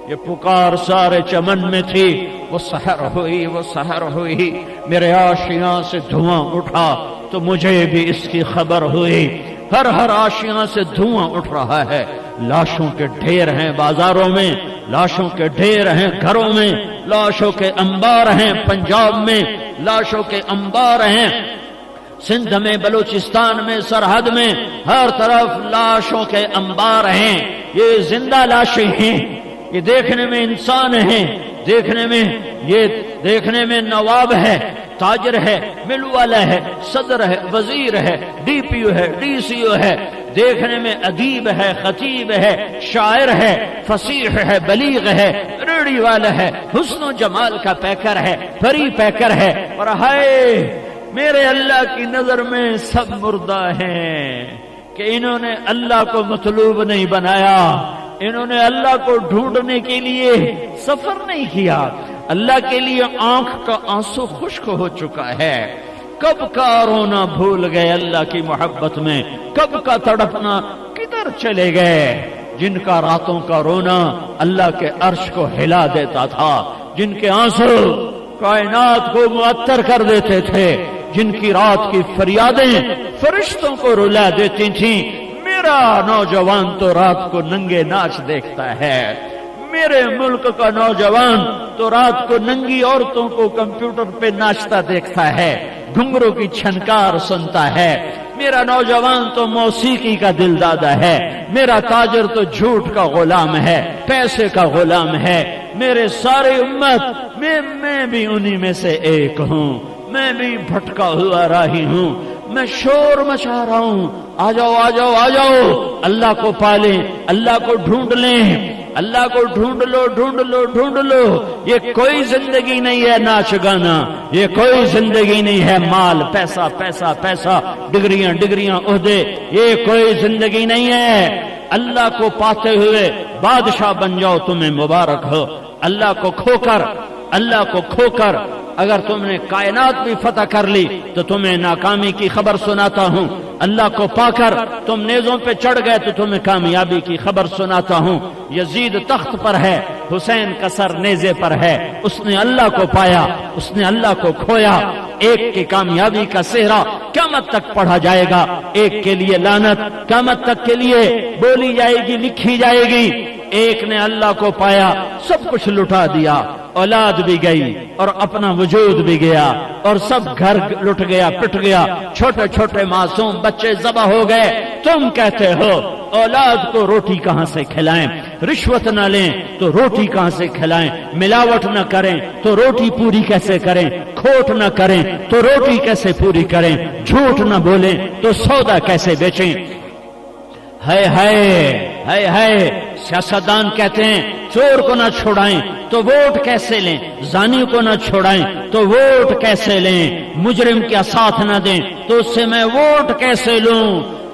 یہ پکار سارے چمن میں تھی، وہ سحر ہوئی، وہ سحر ہوئی، میرے آشیاں سے دھواں اٹھا تو مجھے بھی اس کی خبر ہوئی۔ ہر آشیاں سے دھواں اٹھ رہا ہے، لاشوں کے ڈھیر ہیں بازاروں میں، لاشوں کے ڈھیر ہیں گھروں میں، لاشوں کے انبار ہیں پنجاب میں، لاشوں کے انبار ہیں سندھ میں، بلوچستان میں، سرحد میں، ہر طرف لاشوں کے انبار ہیں۔ یہ زندہ لاشیں ہیں، یہ دیکھنے میں انسان ہیں، دیکھنے میں نواب ہے، تاجر ہے، مل والا ہے، صدر ہے، وزیر ہے، ڈی پی او ہے، ڈی سی او ہے، دیکھنے میں ادیب ہے، خطیب ہے، شاعر ہے، فصیح ہے، بلیغ ہے، ریڑھی والا ہے، حسن و جمال کا پیکر ہے، پری پیکر ہے، اور ہائے میرے اللہ کی نظر میں سب مردہ ہیں کہ انہوں نے اللہ کو مطلوب نہیں بنایا، انہوں نے اللہ کو ڈھونڈنے کے لیے سفر نہیں کیا، اللہ کے لیے آنکھ کا آنسو خشک ہو چکا ہے۔ کب کا رونا بھول گئے اللہ کی محبت میں، کب کا تڑپنا کدھر چلے گئے؟ جن کا راتوں کا رونا اللہ کے عرش کو ہلا دیتا تھا، جن کے آنسو کائنات کو معطر کر دیتے تھے، جن کی رات کی فریادیں فرشتوں کو رلا دیتی تھیں، میرا نوجوان تو رات کو ننگے ناچ دیکھتا ہے، میرے ملک کا نوجوان تو رات کو ننگی عورتوں کو کمپیوٹر پہ ناچتا دیکھتا ہے، گھنگروں کی چھنکار سنتا ہے، میرا نوجوان تو موسیقی کا دل دادا ہے، میرا تاجر تو جھوٹ کا غلام ہے، پیسے کا غلام ہے، میرے سارے امت میں بھی انہی میں سے ایک ہوں، میں بھی بھٹکا ہوا راہی ہوں، میں شور مچا رہا ہوں، آ جاؤ آ جاؤ آ جاؤ، اللہ کو پالیں، اللہ کو ڈھونڈ لیں، اللہ کو ڈھونڈ لو ڈھونڈ لو ڈھونڈ لو۔ یہ کوئی زندگی نہیں ہے ناچ گانا، یہ کوئی زندگی نہیں ہے مال پیسہ پیسہ پیسہ، ڈگریاں ڈگریاں عہدے، یہ کوئی زندگی نہیں ہے۔ اللہ کو پاتے ہوئے بادشاہ بن جاؤ، تمہیں مبارک ہو۔ اللہ کو کھو کر اگر تم نے کائنات بھی فتح کر لی تو تمہیں ناکامی کی خبر سناتا ہوں، اللہ کو پا کر تم نیزوں پہ چڑھ گئے تو تمہیں کامیابی کی خبر سناتا ہوں۔ یزید تخت پر ہے، حسین کا سر نیزے پر ہے، اس نے اللہ کو پایا، اس نے اللہ کو کھویا۔ ایک کی کامیابی کا صحرا قیامت تک پڑھا جائے گا، ایک کے لیے لعنت قیامت تک کے لیے بولی جائے گی، لکھی جائے گی۔ ایک نے اللہ کو پایا، سب کچھ لٹا دیا، اولاد بھی گئی اور اپنا وجود بھی گیا، اور سب گھر لٹ گیا، پٹ گیا، چھوٹے چھوٹے معصوم بچے ذبح ہو گئے۔ تم کہتے ہو اولاد کو روٹی کہاں سے کھلائیں، رشوت نہ لیں تو روٹی کہاں سے کھلائیں، ملاوٹ نہ کریں تو روٹی پوری کیسے کریں، کھوٹ نہ کریں تو روٹی کیسے پوری کریں، جھوٹ نہ بولیں تو سودا کیسے بیچیں۔ ہے سیاستدان کہتے ہیں چور کو نہ چھوڑائیں تو ووٹ کیسے لیں، زانی کو نہ چھوڑائیں تو ووٹ کیسے لیں، مجرم کیا ساتھ نہ دیں تو اس سے میں ووٹ کیسے لوں۔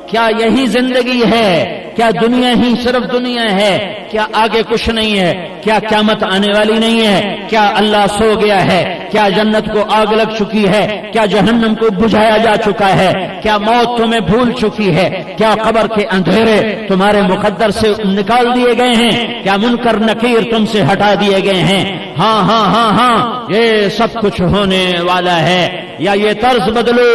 کیا یہی زندگی ہے؟ کیا دنیا ہی صرف دنیا ہے؟ کیا آگے کچھ نہیں ہے؟ کیا قیامت آنے والی نہیں ہے؟ کیا اللہ سو گیا ہے؟ کیا جنت کو آگ لگ چکی ہے؟ کیا جہنم کو بجھایا جا چکا ہے؟ کیا موت تمہیں بھول چکی ہے؟ کیا قبر کے اندھیرے تمہارے مقدر سے نکال دیے گئے ہیں؟ کیا منکر نکیر تم سے ہٹا دیے گئے ہیں؟ ہاں یہ سب کچھ ہونے والا ہے۔ یا یہ طرز بدلو،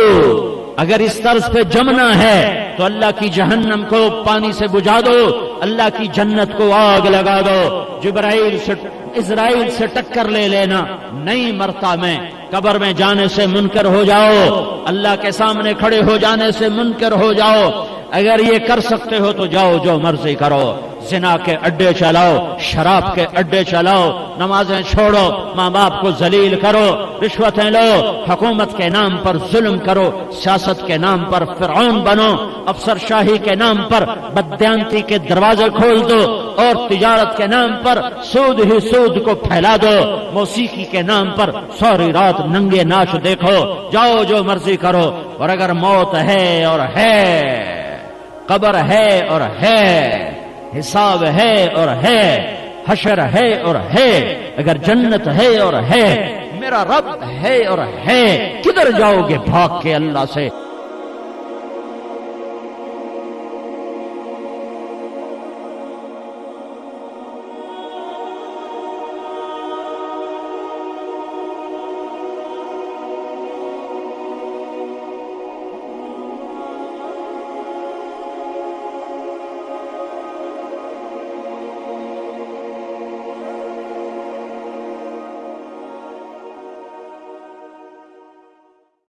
اگر اس طرز پہ جمنا ہے تو اللہ کی جہنم کو پانی سے بجھا دو، اللہ کی جنت کو آگ لگا دو۔ اسرائیل سے ٹکر لے لینا، نہیں مرتا میں، قبر میں جانے سے منکر ہو جاؤ، اللہ کے سامنے کھڑے ہو جانے سے منکر ہو جاؤ۔ اگر یہ کر سکتے ہو تو جاؤ، جو مرضی کرو، زنا کے اڈے چلاؤ، شراب کے اڈے چلاؤ، نمازیں چھوڑو، ماں باپ کو ذلیل کرو، رشوتیں لو، حکومت کے نام پر ظلم کرو، سیاست کے نام پر فرعون بنو، افسر شاہی کے نام پر بددیانتی کے دروازے کھول دو، اور تجارت کے نام پر سود ہی سود کو پھیلا دو، موسیقی کے نام پر ساری رات ننگے ناچ دیکھو، جاؤ جو مرضی کرو۔ اور اگر موت ہے اور ہے، قبر ہے اور ہے، حساب ہے اور ہے، حشر ہے اور ہے، اگر جنت ہے اور ہے، میرا رب ہے اور ہے، کدھر جاؤ گے بھاگ کے اللہ سے؟